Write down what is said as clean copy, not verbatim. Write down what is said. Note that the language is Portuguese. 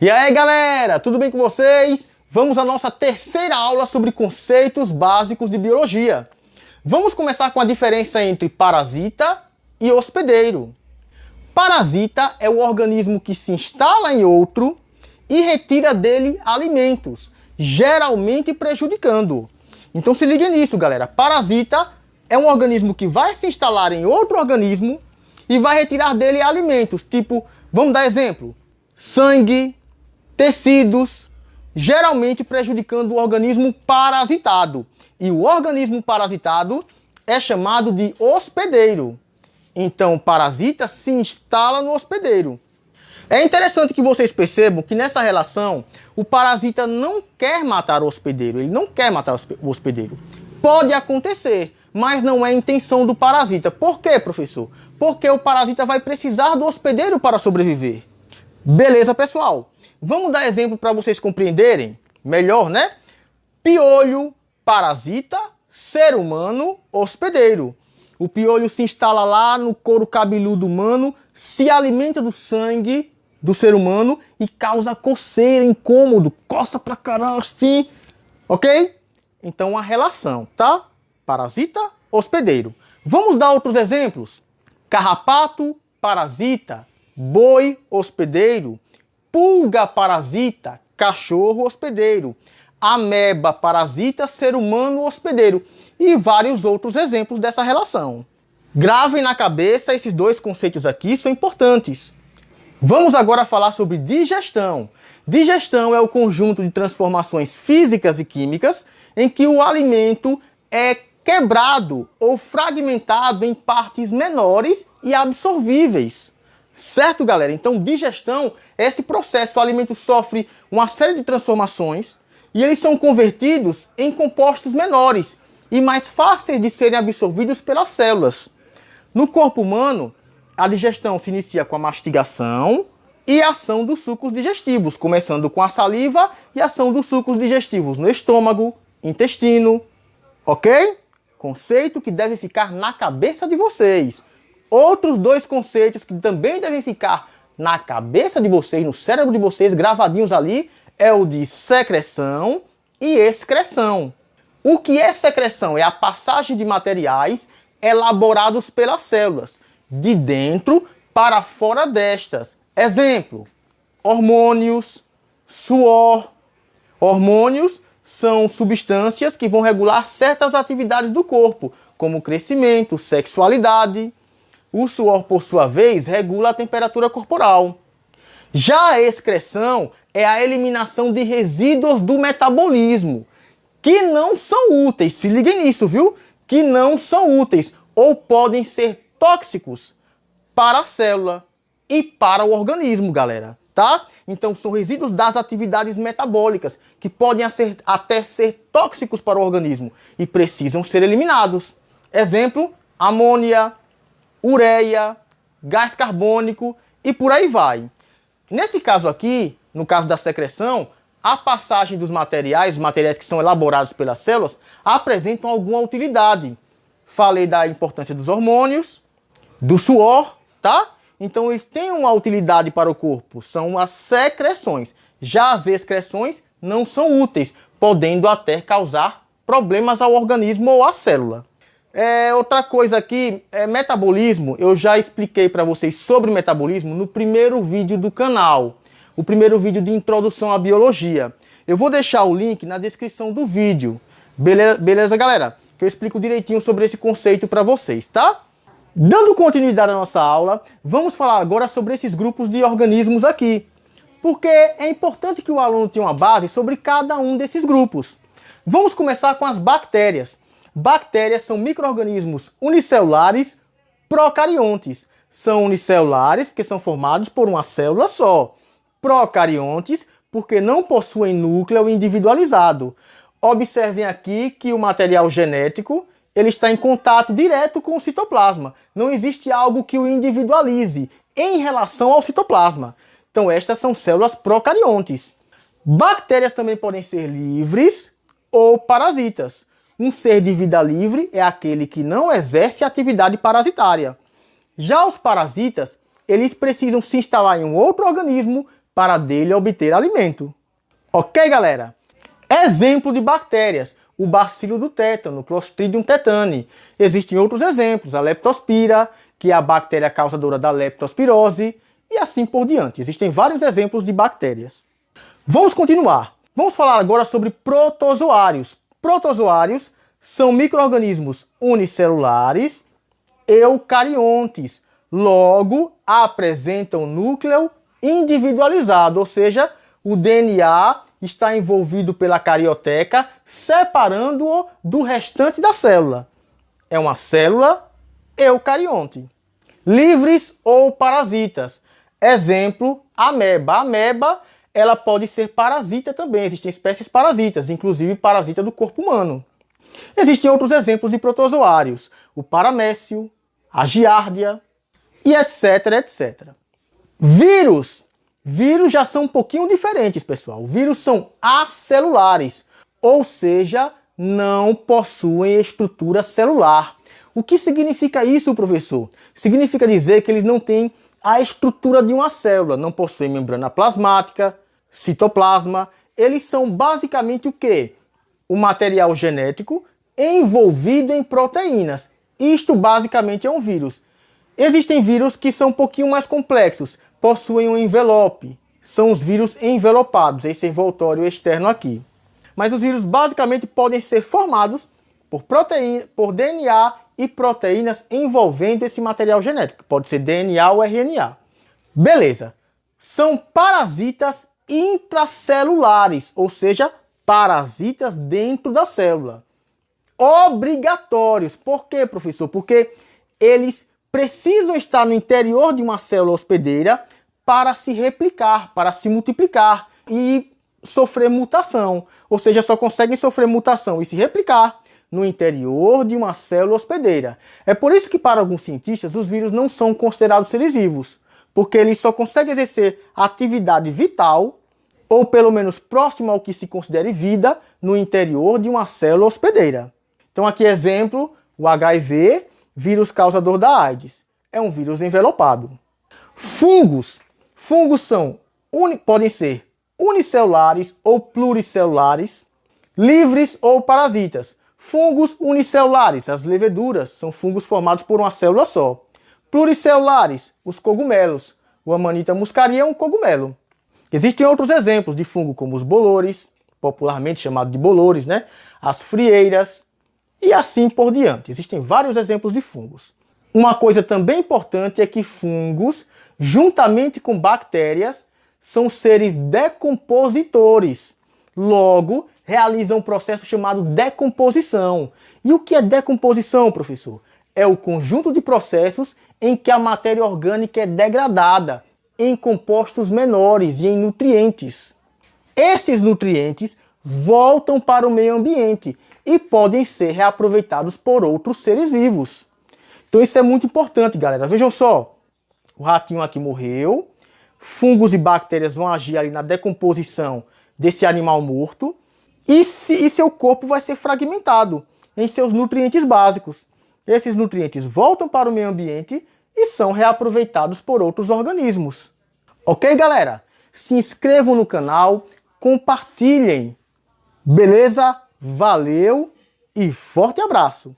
E aí galera, tudo bem com vocês? Vamos à nossa terceira aula sobre conceitos básicos de biologia. Vamos começar com a diferença entre parasita e hospedeiro. Parasita é o organismo que se instala em outro e retira dele alimentos, geralmente prejudicando-o. Então se ligue nisso, galera. Parasita é um organismo que vai se instalar em outro organismo e vai retirar dele alimentos, tipo, vamos dar exemplo, sangue, tecidos, geralmente prejudicando o organismo parasitado. E o organismo parasitado é chamado de hospedeiro. Então, o parasita se instala no hospedeiro. É interessante que vocês percebam que nessa relação, o parasita não quer matar o hospedeiro. Ele não quer matar o hospedeiro. Pode acontecer, mas não é a intenção do parasita. Por quê, professor? Porque o parasita vai precisar do hospedeiro para sobreviver. Beleza, pessoal? Vamos dar exemplo para vocês compreenderem melhor, né? Piolho, parasita, ser humano, hospedeiro. O piolho se instala lá no couro cabeludo humano, se alimenta do sangue do ser humano e causa coceira, incômodo, coça pra caramba assim, ok? Então a relação, tá? Parasita, hospedeiro. Vamos dar outros exemplos? Carrapato, parasita, boi, hospedeiro, pulga parasita, cachorro hospedeiro, ameba parasita, ser humano hospedeiro e vários outros exemplos dessa relação. Gravem na cabeça esses dois conceitos aqui, são importantes. Vamos agora falar sobre digestão. Digestão é o conjunto de transformações físicas e químicas em que o alimento é quebrado ou fragmentado em partes menores e absorvíveis. Certo, galera? Então, digestão é esse processo. O alimento sofre uma série de transformações e eles são convertidos em compostos menores e mais fáceis de serem absorvidos pelas células. No corpo humano, a digestão se inicia com a mastigação e a ação dos sucos digestivos, começando com a saliva e a ação dos sucos digestivos no estômago, intestino, ok? Conceito que deve ficar na cabeça de vocês. Outros dois conceitos que também devem ficar na cabeça de vocês, no cérebro de vocês, gravadinhos ali, é o de secreção e excreção. O que é secreção? É a passagem de materiais elaborados pelas células, de dentro para fora destas. Exemplo, hormônios, suor. Hormônios são substâncias que vão regular certas atividades do corpo, como crescimento, sexualidade. O suor, por sua vez, regula a temperatura corporal. Já a excreção é a eliminação de resíduos do metabolismo, que não são úteis. Se liguem nisso, viu? Que não são úteis ou podem ser tóxicos para a célula e para o organismo, galera, tá? Então são resíduos das atividades metabólicas que podem até ser tóxicos para o organismo e precisam ser eliminados. Exemplo, amônia, ureia, gás carbônico e por aí vai. Nesse caso aqui, no caso da secreção, a passagem dos materiais, os materiais que são elaborados pelas células, apresentam alguma utilidade. Falei da importância dos hormônios, do suor, tá? Então eles têm uma utilidade para o corpo, são as secreções. Já as excreções não são úteis, podendo até causar problemas ao organismo ou à célula. Outra coisa aqui, metabolismo. Eu já expliquei para vocês sobre metabolismo no primeiro vídeo do canal. O primeiro vídeo de introdução à biologia. Eu vou deixar o link na descrição do vídeo. Beleza, galera? Que eu explico direitinho sobre esse conceito para vocês, tá? Dando continuidade à nossa aula, vamos falar agora sobre esses grupos de organismos aqui. Porque é importante que o aluno tenha uma base sobre cada um desses grupos. Vamos começar com as bactérias. Bactérias são micro-organismos unicelulares procariontes. São unicelulares porque são formados por uma célula só. Procariontes porque não possuem núcleo individualizado. Observem aqui que o material genético ele está em contato direto com o citoplasma. Não existe algo que o individualize em relação ao citoplasma. Então estas são células procariontes. Bactérias também podem ser livres ou parasitas. Um ser de vida livre é aquele que não exerce atividade parasitária. Já os parasitas, eles precisam se instalar em um outro organismo para dele obter alimento. Ok, galera? Exemplo de bactérias: o bacilo do tétano, Clostridium tetani. Existem outros exemplos: a Leptospira, que é a bactéria causadora da leptospirose, e assim por diante. Existem vários exemplos de bactérias. Vamos continuar. Vamos falar agora sobre protozoários. Protozoários são micro-organismos unicelulares eucariontes. Logo, apresentam núcleo individualizado, ou seja, o DNA está envolvido pela carioteca, separando-o do restante da célula. É uma célula eucarionte. Livres ou parasitas. Exemplo, ameba. A ameba, ela pode ser parasita também. Existem espécies parasitas, inclusive parasita do corpo humano. Existem outros exemplos de protozoários: o paramécio, a giardia, e etc, etc. Vírus. Vírus já são um pouquinho diferentes, pessoal. Vírus são acelulares, ou seja, não possuem estrutura celular. O que significa isso, professor? Significa dizer que eles não têm a estrutura de uma célula, não possuem membrana plasmática, citoplasma. Eles são basicamente o quê? O material genético envolvido em proteínas. Isto basicamente é um vírus. Existem vírus que são um pouquinho mais complexos, possuem um envelope. São os vírus envelopados, esse envoltório externo aqui. Mas os vírus basicamente podem ser formados por DNA e proteínas envolvendo esse material genético. Pode ser DNA ou RNA. Beleza. São parasitas intracelulares, ou seja, parasitas dentro da célula. Obrigatórios. Por quê, professor? Porque eles precisam estar no interior de uma célula hospedeira para se replicar, para se multiplicar e sofrer mutação. Ou seja, só conseguem sofrer mutação e se replicar no interior de uma célula hospedeira. É por isso que, para alguns cientistas, os vírus não são considerados seres vivos, porque eles só conseguem exercer atividade vital, ou pelo menos próximo ao que se considere vida, no interior de uma célula hospedeira. Então aqui exemplo, o HIV, vírus causador da AIDS. É um vírus envelopado. Fungos. Fungos podem ser unicelulares ou pluricelulares, livres ou parasitas. Fungos unicelulares, as leveduras, são fungos formados por uma célula só. Pluricelulares, os cogumelos. O Amanita muscaria é um cogumelo. Existem outros exemplos de fungo, como os bolores, popularmente chamado de bolores, né? As frieiras, e assim por diante. Existem vários exemplos de fungos. Uma coisa também importante é que fungos, juntamente com bactérias, são seres decompositores. Logo, realizam um processo chamado decomposição. E o que é decomposição, professor? É o conjunto de processos em que a matéria orgânica é degradada em compostos menores e em nutrientes. Esses nutrientes voltam para o meio ambiente e podem ser reaproveitados por outros seres vivos. Então isso é muito importante, galera. Vejam só, o ratinho aqui morreu, fungos e bactérias vão agir ali na decomposição desse animal morto e seu corpo vai ser fragmentado em seus nutrientes básicos. Esses nutrientes voltam para o meio ambiente e são reaproveitados por outros organismos. Ok, galera? Se inscrevam no canal, compartilhem. Beleza? Valeu e forte abraço!